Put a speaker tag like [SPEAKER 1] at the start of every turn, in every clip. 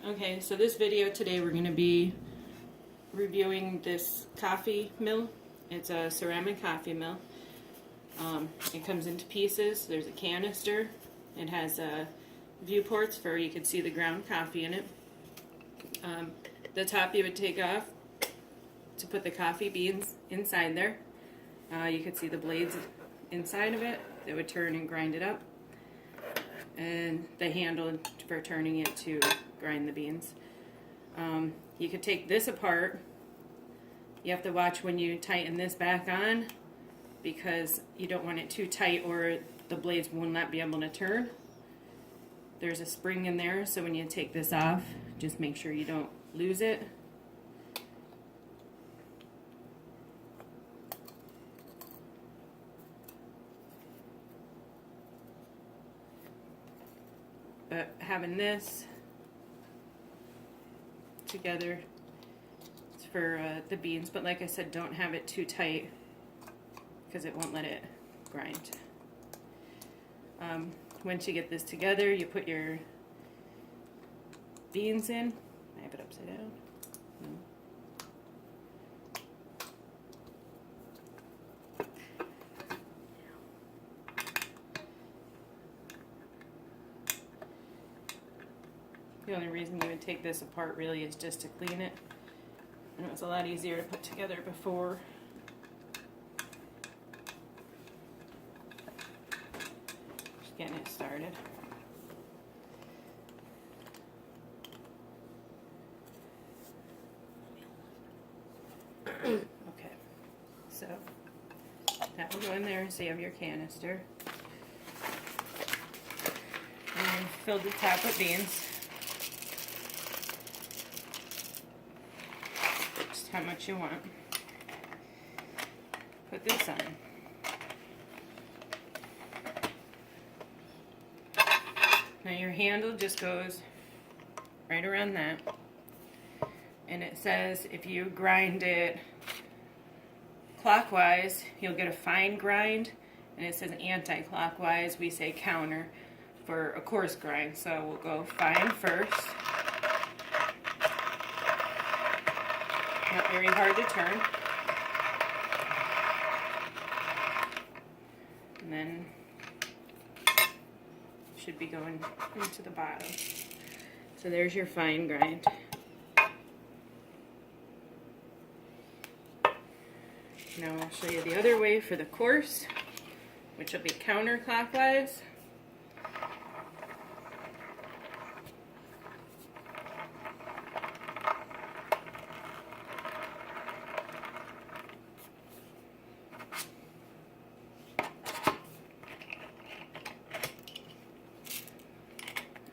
[SPEAKER 1] Okay, so this video today we're going to be reviewing this coffee mill. It's a ceramic coffee mill. It comes into pieces. There's a canister. It has viewports for you can see the ground coffee in it. The top you would take off to put the coffee beans inside there. You could see the blades inside of it that would turn and grind it up. And the handle for turning it to grind the beans. You could take this apart. You have to watch when you tighten this back on because you don't want it too tight or the blades will not be able to turn. There's a spring in there, so when you take this off, just make sure you don't lose it. But having this together, it's for the beans, but like I said, don't have it too tight because it won't let it grind. Once you get this together, you put your beans in. I have it upside down. No. The only reason you would take this apart really is just to clean it. And it was a lot easier to put together before. Just getting it started. Okay, so that will go in there, so you have your canister. And then fill the top with beans. How much you want. Put this on. Now your handle just goes right around that. And it says if you grind it clockwise, you'll get a fine grind. And it says anti-clockwise, we say counter for a coarse grind. So we'll go fine first. Not very hard to turn. And then should be going into the bottom. So there's your fine grind. Now I'll show you the other way for the coarse, which will be counterclockwise.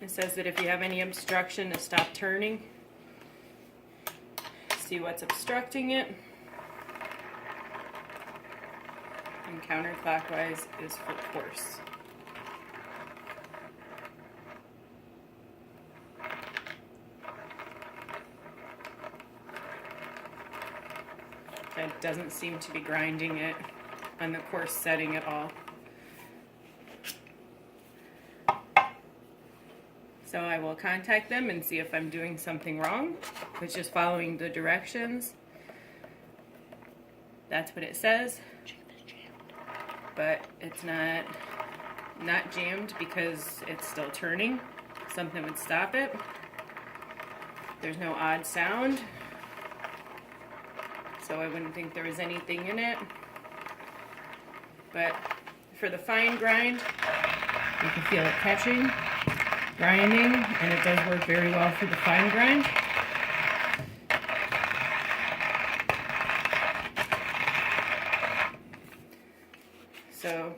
[SPEAKER 1] It says that if you have any obstruction, to stop turning. See what's obstructing it. And counterclockwise is for coarse. That doesn't seem to be grinding it on the coarse setting at all. So I will contact them and see if I'm doing something wrong. It's just following the directions. That's what it says. But it's not jammed because it's still turning. Something would stop it. There's no odd sound. So I wouldn't think there was anything in it. But for the fine grind, you can feel it catching. Grinding, and it does work very well for the fine grind. So,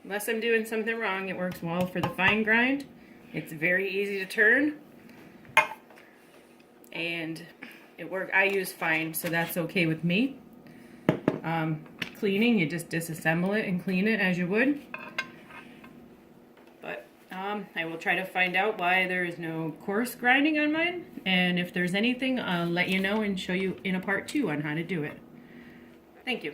[SPEAKER 1] unless I'm doing something wrong, it works well for the fine grind. It's very easy to turn, and I use fine, so that's okay with me. Cleaning, you just disassemble it and clean it as you would. I will try to find out why there is no coarse grinding on mine, and if there's anything, I'll let you know and show you in a part 2 on how to do it. Thank you.